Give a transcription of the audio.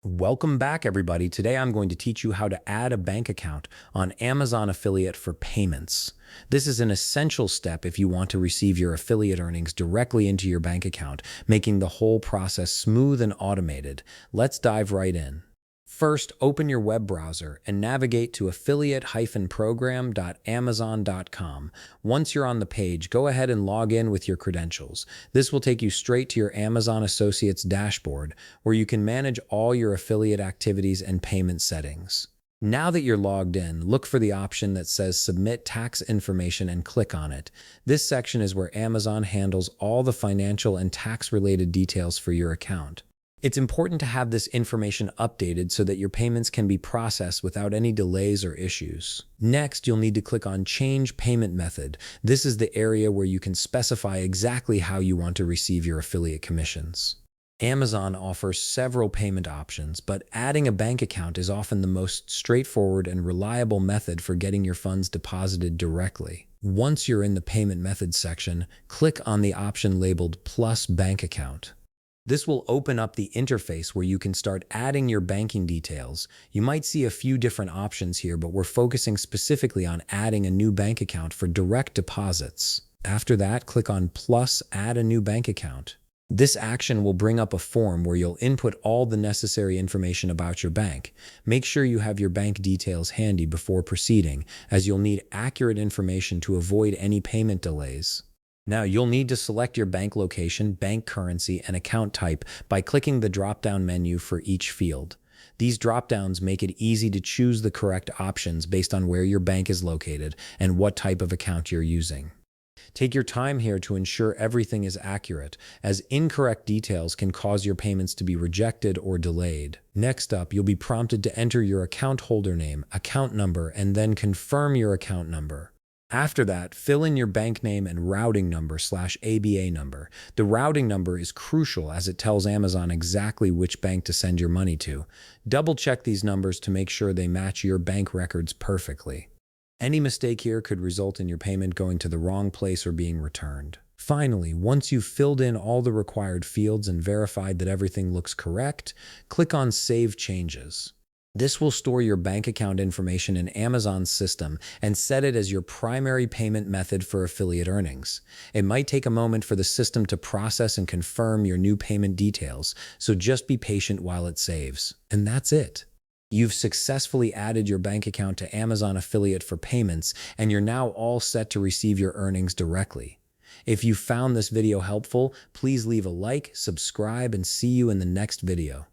Welcome back, everybody. Today I'm going to teach you how to add a bank account on Amazon Affiliate for payments. This is an essential step if you want to receive your affiliate earnings directly into your bank account, making the whole process smooth and automated. Let's dive right in. First, open your web browser and navigate to affiliate-program.amazon.com. Once you're on the page, go ahead and log in with your credentials. This will take you straight to your Amazon Associates dashboard, where you can manage all your affiliate activities and payment settings. Now that you're logged in, look for the option that says Submit Tax Information and click on it. This section is where Amazon handles all the financial and tax-related details for your account. It's important to have this information updated so that your payments can be processed without any delays or issues. Next, you'll need to click on Change Payment Method. This is the area where you can specify exactly how you want to receive your affiliate commissions. Amazon offers several payment options, but adding a bank account is often the most straightforward and reliable method for getting your funds deposited directly. Once you're in the Payment Methods section, click on the option labeled Plus Bank Account. This will open up the interface where you can start adding your banking details. You might see a few different options here, but we're focusing specifically on adding a new bank account for direct deposits. After that, click on Plus Add a New Bank Account. This action will bring up a form where you'll input all the necessary information about your bank. Make sure you have your bank details handy before proceeding, as you'll need accurate information to avoid any payment delays. Now, you'll need to select your bank location, bank currency, and account type by clicking the drop-down menu for each field. These drop-downs make it easy to choose the correct options based on where your bank is located and what type of account you're using. Take your time here to ensure everything is accurate, as incorrect details can cause your payments to be rejected or delayed. Next up, you'll be prompted to enter your account holder name, account number, and then confirm your account number. After that, fill in your bank name and routing number/ABA number. The routing number is crucial as it tells Amazon exactly which bank to send your money to. Double check these numbers to make sure they match your bank records perfectly. Any mistake here could result in your payment going to the wrong place or being returned. Finally, once you've filled in all the required fields and verified that everything looks correct, click on Save Changes. This will store your bank account information in Amazon's system and set it as your primary payment method for affiliate earnings. It might take a moment for the system to process and confirm your new payment details, so just be patient while it saves. And that's it. You've successfully added your bank account to Amazon Affiliate for payments, and you're now all set to receive your earnings directly. If you found this video helpful, please leave a like, subscribe, and see you in the next video.